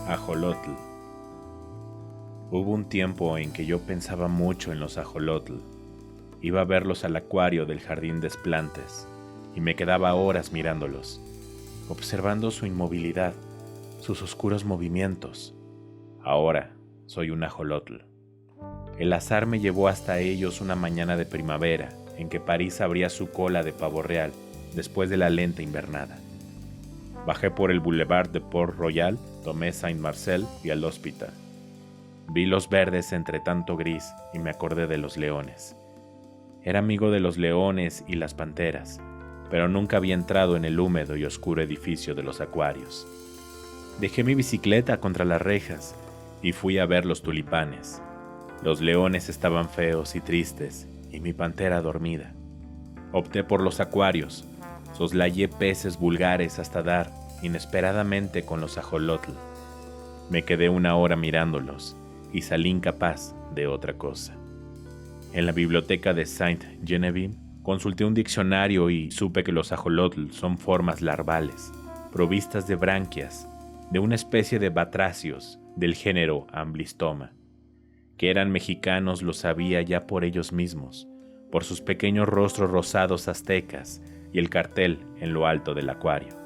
Ajolotl. Hubo un tiempo en que yo pensaba mucho en los ajolotl. Iba a verlos al acuario del Jardín de Esplantes y me quedaba horas mirándolos, observando su inmovilidad, sus oscuros movimientos. Ahora soy un ajolotl. El azar me llevó hasta ellos una mañana de primavera en que París abría su cola de pavo real después de la lenta invernada. Bajé por el Boulevard de Port Royal, tomé Saint-Marcel y el Hospital. Vi los verdes entre tanto gris y me acordé de los leones. Era amigo de los leones y las panteras, pero nunca había entrado en el húmedo y oscuro edificio de los acuarios. Dejé mi bicicleta contra las rejas y fui a ver los tulipanes. Los leones estaban feos y tristes y mi pantera dormida. Opté por los acuarios, soslayé peces vulgares hasta dar inesperadamente con los ajolotl. Me quedé una hora mirándolos y salí incapaz de otra cosa. En la biblioteca de Saint-Geneviève consulté un diccionario y supe que los ajolotl son formas larvales, provistas de branquias, de una especie de batracios del género Amblystoma. Que eran mexicanos lo sabía ya por ellos mismos, por sus pequeños rostros rosados aztecas y el cartel en lo alto del acuario.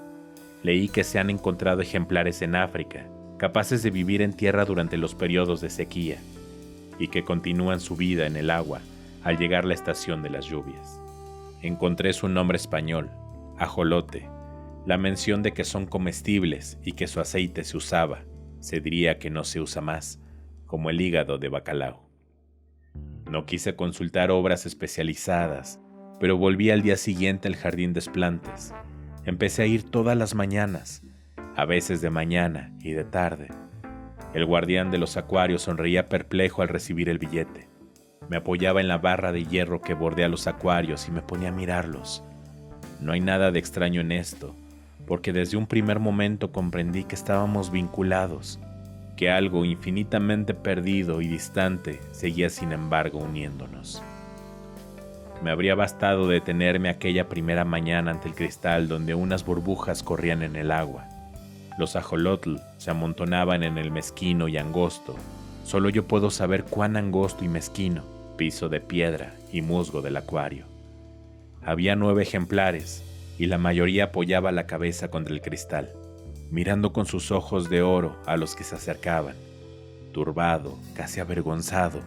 Leí que se han encontrado ejemplares en África, capaces de vivir en tierra durante los periodos de sequía, y que continúan su vida en el agua al llegar la estación de las lluvias. Encontré su nombre español, ajolote, la mención de que son comestibles y que su aceite se usaba, se diría que no se usa más, como el hígado de bacalao. No quise consultar obras especializadas, pero volví al día siguiente al Jardín de Esplantes. Empecé a ir todas las mañanas, a veces de mañana y de tarde. El guardián de los acuarios sonreía perplejo al recibir el billete. Me apoyaba en la barra de hierro que bordea los acuarios y me ponía a mirarlos. No hay nada de extraño en esto, porque desde un primer momento comprendí que estábamos vinculados, que algo infinitamente perdido y distante seguía sin embargo uniéndonos. Me habría bastado detenerme aquella primera mañana ante el cristal donde unas burbujas corrían en el agua. Los ajolotl se amontonaban en el mezquino y angosto. Solo yo puedo saber cuán angosto y mezquino, piso de piedra y musgo del acuario. Había 9 ejemplares y la mayoría apoyaba la cabeza contra el cristal, mirando con sus ojos de oro a los que se acercaban. Turbado, casi avergonzado,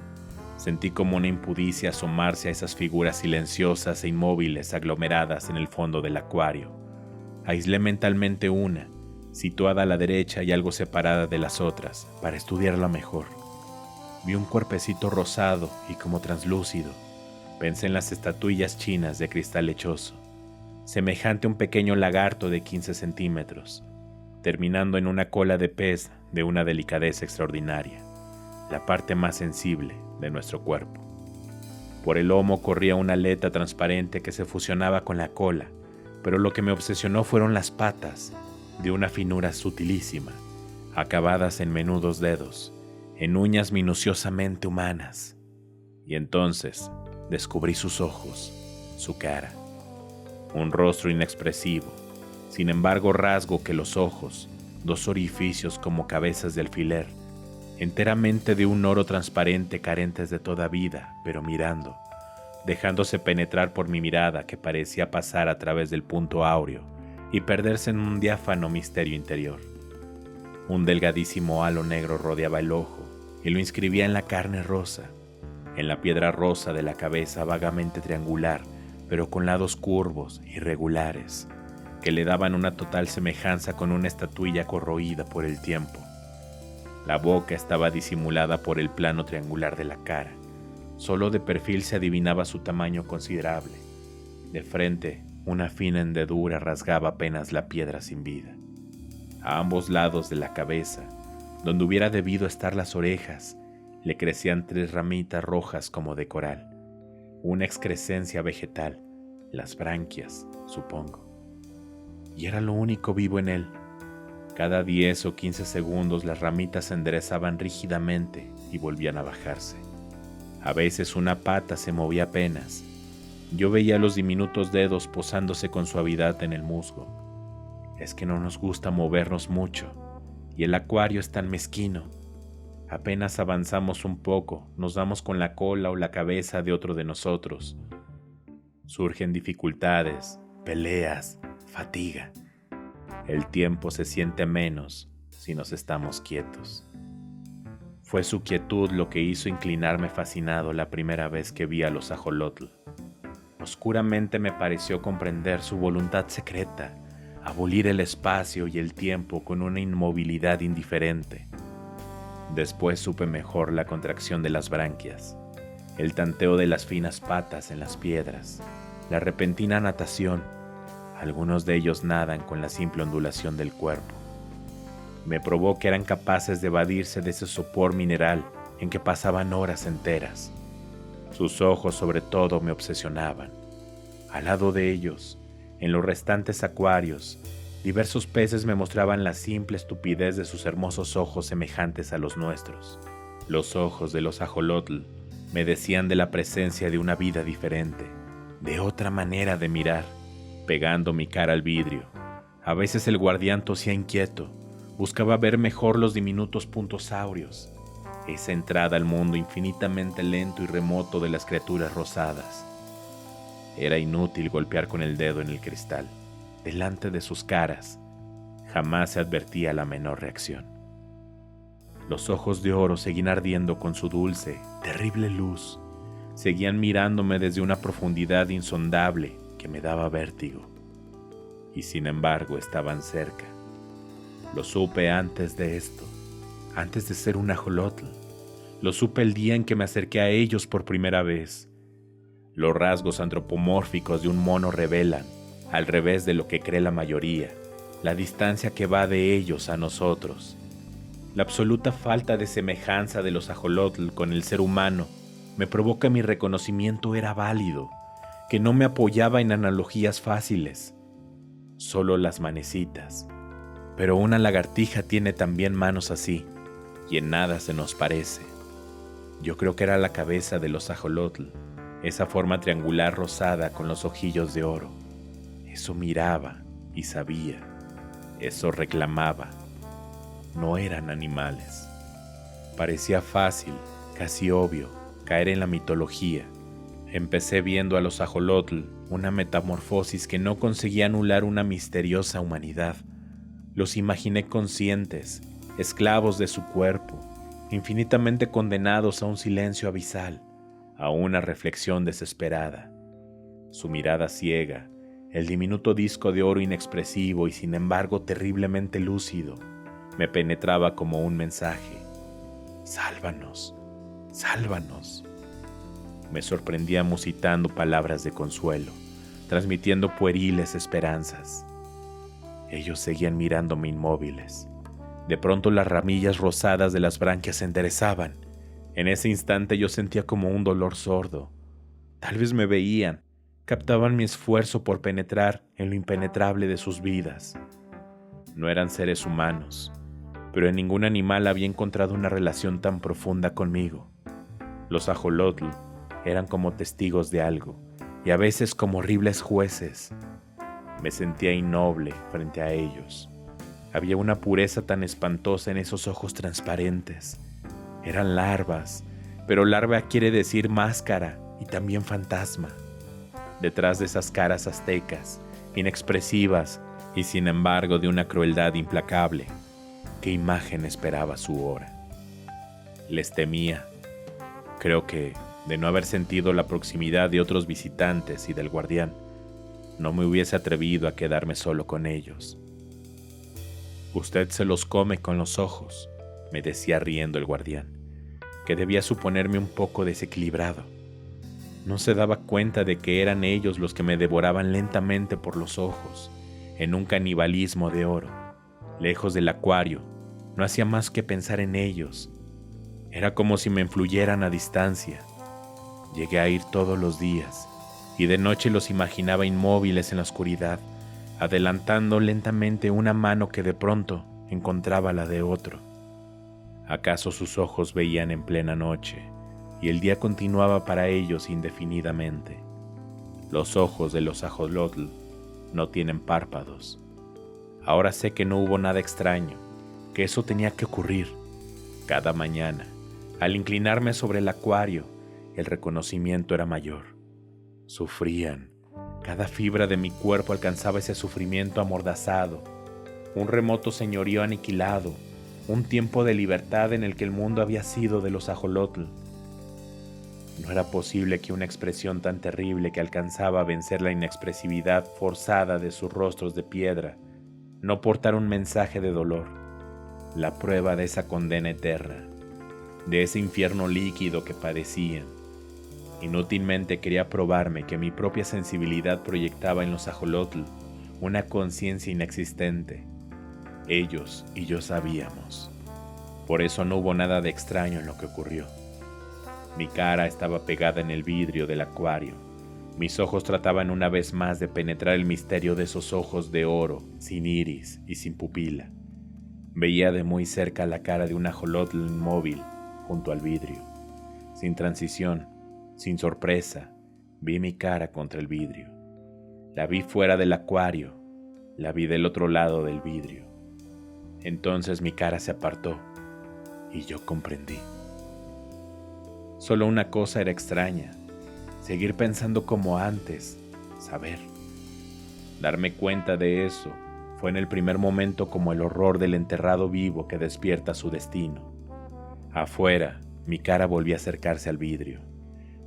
sentí como una impudicia asomarse a esas figuras silenciosas e inmóviles aglomeradas en el fondo del acuario. Aislé mentalmente una, situada a la derecha y algo separada de las otras, para estudiarla mejor. Vi un cuerpecito rosado y como translúcido. Pensé en las estatuillas chinas de cristal lechoso, semejante a un pequeño lagarto de 15 centímetros, terminando en una cola de pez de una delicadeza extraordinaria, la parte más sensible de nuestro cuerpo. Por el lomo corría una aleta transparente que se fusionaba con la cola, pero lo que me obsesionó fueron las patas, de una finura sutilísima, acabadas en menudos dedos, en uñas minuciosamente humanas. Y entonces descubrí sus ojos, su cara, un rostro inexpresivo, sin embargo rasgo que los ojos, 2 orificios como cabezas de alfiler, enteramente de un oro transparente carentes de toda vida, pero mirando, dejándose penetrar por mi mirada que parecía pasar a través del punto áureo y perderse en un diáfano misterio interior. Un delgadísimo halo negro rodeaba el ojo y lo inscribía en la carne rosa, en la piedra rosa de la cabeza vagamente triangular, pero con lados curvos, irregulares, que le daban una total semejanza con una estatuilla corroída por el tiempo. La boca estaba disimulada por el plano triangular de la cara. Solo de perfil se adivinaba su tamaño considerable. De frente, una fina hendedura rasgaba apenas la piedra sin vida. A ambos lados de la cabeza, donde hubiera debido estar las orejas, le crecían 3 ramitas rojas como de coral. Una excrescencia vegetal, las branquias, supongo. Y era lo único vivo en él. Cada 10 o 15 segundos las ramitas se enderezaban rígidamente y volvían a bajarse. A veces una pata se movía apenas. Yo veía los diminutos dedos posándose con suavidad en el musgo. Es que no nos gusta movernos mucho. y el acuario es tan mezquino. Apenas avanzamos un poco, nos damos con la cola o la cabeza de otro de nosotros. Surgen dificultades, peleas, fatiga. El tiempo se siente menos si nos estamos quietos. Fue su quietud lo que hizo inclinarme fascinado la primera vez que vi a los ajolotl. Oscuramente me pareció comprender su voluntad secreta, abolir el espacio y el tiempo con una inmovilidad indiferente. Después supe mejor la contracción de las branquias, el tanteo de las finas patas en las piedras, la repentina natación. Algunos de ellos nadan con la simple ondulación del cuerpo. Me probó que eran capaces de evadirse de ese sopor mineral en que pasaban horas enteras. Sus ojos sobre todo me obsesionaban. Al lado de ellos, en los restantes acuarios, diversos peces me mostraban la simple estupidez de sus hermosos ojos semejantes a los nuestros. Los ojos de los ajolotl me decían de la presencia de una vida diferente, de otra manera de mirar, pegando mi cara al vidrio. A veces el guardián tosía inquieto, buscaba ver mejor los diminutos puntos áureos, esa entrada al mundo infinitamente lento y remoto de las criaturas rosadas. Era inútil golpear con el dedo en el cristal. Delante de sus caras, jamás se advertía la menor reacción. Los ojos de oro seguían ardiendo con su dulce, terrible luz. Seguían mirándome desde una profundidad insondable que me daba vértigo. Y sin embargo estaban cerca. Lo supe antes de esto, antes de ser un ajolotl. Lo supe el día en que me acerqué a ellos por primera vez. Los rasgos antropomórficos de un mono revelan, al revés de lo que cree la mayoría, la distancia que va de ellos a nosotros. La absoluta falta de semejanza de los ajolotl con el ser humano me probó que mi reconocimiento era válido, que no me apoyaba en analogías fáciles, solo las manecitas. Pero una lagartija tiene también manos así, y en nada se nos parece. Yo creo que era la cabeza de los ajolotl, esa forma triangular rosada con los ojillos de oro. Eso miraba y sabía, eso reclamaba. No eran animales. Parecía fácil, casi obvio, caer en la mitología. Empecé viendo a los ajolotl, una metamorfosis que no conseguía anular una misteriosa humanidad. Los imaginé conscientes, esclavos de su cuerpo, infinitamente condenados a un silencio abisal, a una reflexión desesperada. Su mirada ciega, el diminuto disco de oro inexpresivo y sin embargo terriblemente lúcido, me penetraba como un mensaje. ¡Sálvanos! ¡Sálvanos! Me sorprendía musitando palabras de consuelo, transmitiendo pueriles esperanzas. Ellos seguían mirándome inmóviles. De pronto las ramillas rosadas de las branquias se enderezaban. En ese instante yo sentía como un dolor sordo. Tal vez me veían, captaban mi esfuerzo por penetrar en lo impenetrable de sus vidas. No eran seres humanos, pero en ningún animal había encontrado una relación tan profunda conmigo. Los ajolotl eran como testigos de algo, y a veces como horribles jueces. Me sentía innoble frente a ellos. Había una pureza tan espantosa en esos ojos transparentes. Eran larvas, pero larva quiere decir máscara y también fantasma. Detrás de esas caras aztecas, inexpresivas y sin embargo de una crueldad implacable, ¿qué imagen esperaba su hora? Les temía. Creo que, de no haber sentido la proximidad de otros visitantes y del guardián, no me hubiese atrevido a quedarme solo con ellos. «Usted se los come con los ojos», me decía riendo el guardián, que debía suponerme un poco desequilibrado. No se daba cuenta de que eran ellos los que me devoraban lentamente por los ojos, en un canibalismo de oro. Lejos del acuario, no hacía más que pensar en ellos. Era como si me influyeran a distancia. Llegué a ir todos los días, y de noche los imaginaba inmóviles en la oscuridad, adelantando lentamente una mano que de pronto encontraba la de otro. ¿Acaso sus ojos veían en plena noche, y el día continuaba para ellos indefinidamente? Los ojos de los ajolotl no tienen párpados. Ahora sé que no hubo nada extraño, que eso tenía que ocurrir. Cada mañana, al inclinarme sobre el acuario, el reconocimiento era mayor. Sufrían. Cada fibra de mi cuerpo alcanzaba ese sufrimiento amordazado, un remoto señorío aniquilado, un tiempo de libertad en el que el mundo había sido de los ajolotl. No era posible que una expresión tan terrible que alcanzaba a vencer la inexpresividad forzada de sus rostros de piedra no portara un mensaje de dolor, la prueba de esa condena eterna, de ese infierno líquido que padecían. Inútilmente quería probarme que mi propia sensibilidad proyectaba en los ajolotl una conciencia inexistente. Ellos y yo sabíamos. Por eso no hubo nada de extraño en lo que ocurrió. Mi cara estaba pegada en el vidrio del acuario. Mis ojos trataban una vez más de penetrar el misterio de esos ojos de oro, sin iris y sin pupila. Veía de muy cerca la cara de un ajolotl inmóvil junto al vidrio. Sin transición, sin sorpresa, vi mi cara contra el vidrio. La vi fuera del acuario, la vi del otro lado del vidrio. Entonces mi cara se apartó y yo comprendí. Solo una cosa era extraña, seguir pensando como antes, saber. Darme cuenta de eso fue en el primer momento como el horror del enterrado vivo que despierta su destino. Afuera, mi cara volvía a acercarse al vidrio.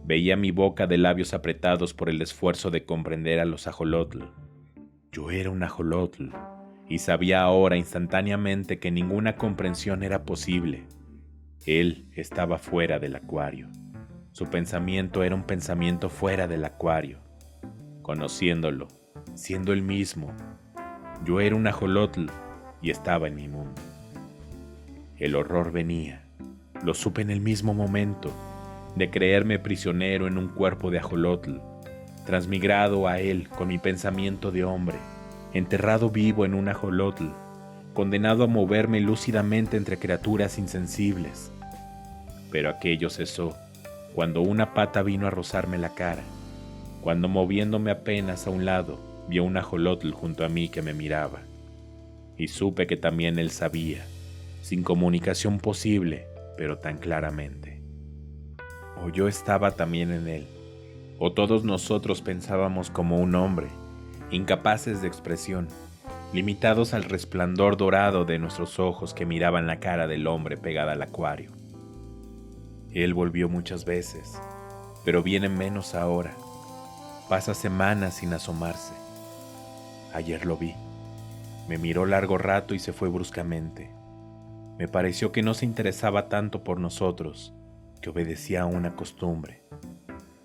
Veía mi boca de labios apretados por el esfuerzo de comprender a los ajolotl. Yo era un ajolotl y sabía ahora instantáneamente que ninguna comprensión era posible. Él estaba fuera del acuario. Su pensamiento era un pensamiento fuera del acuario. Conociéndolo, siendo el mismo, yo era un ajolotl y estaba en mi mundo. El horror venía, lo supe en el mismo momento, de creerme prisionero en un cuerpo de ajolotl, transmigrado a él con mi pensamiento de hombre, enterrado vivo en un ajolotl, condenado a moverme lúcidamente entre criaturas insensibles. Pero aquello cesó cuando una pata vino a rozarme la cara, cuando moviéndome apenas a un lado, vi a un ajolotl junto a mí que me miraba. Y supe que también él sabía, sin comunicación posible, pero tan claramente. O yo estaba también en él, o todos nosotros pensábamos como un hombre, incapaces de expresión, limitados al resplandor dorado de nuestros ojos que miraban la cara del hombre pegada al acuario. Él volvió muchas veces, pero viene menos ahora. Pasa semanas sin asomarse. Ayer lo vi. Me miró largo rato y se fue bruscamente. Me pareció que no se interesaba tanto por nosotros, que obedecía a una costumbre.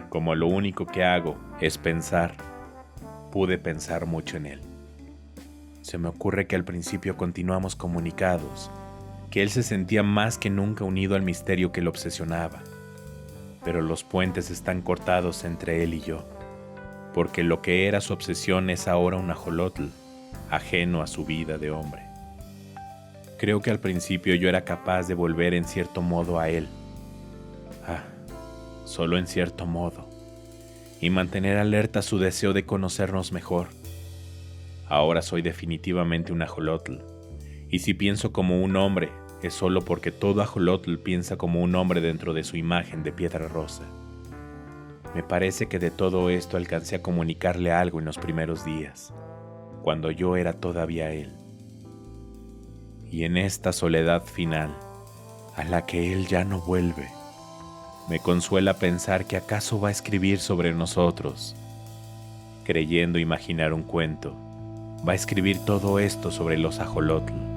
Como lo único que hago es pensar, pude pensar mucho en él. Se me ocurre que al principio continuamos comunicados, que él se sentía más que nunca unido al misterio que lo obsesionaba. Pero los puentes están cortados entre él y yo, porque lo que era su obsesión es ahora un ajolotl, ajeno a su vida de hombre. Creo que al principio yo era capaz de volver en cierto modo a él. Solo en cierto modo, y mantener alerta su deseo de conocernos mejor. Ahora soy definitivamente un ajolotl, y si pienso como un hombre, es solo porque todo ajolotl piensa como un hombre dentro de su imagen de piedra rosa. Me parece que de todo esto alcancé a comunicarle algo en los primeros días, cuando yo era todavía él. Y en esta soledad final, a la que él ya no vuelve, me consuela pensar que acaso va a escribir sobre nosotros. Creyendo imaginar un cuento, va a escribir todo esto sobre los ajolotl.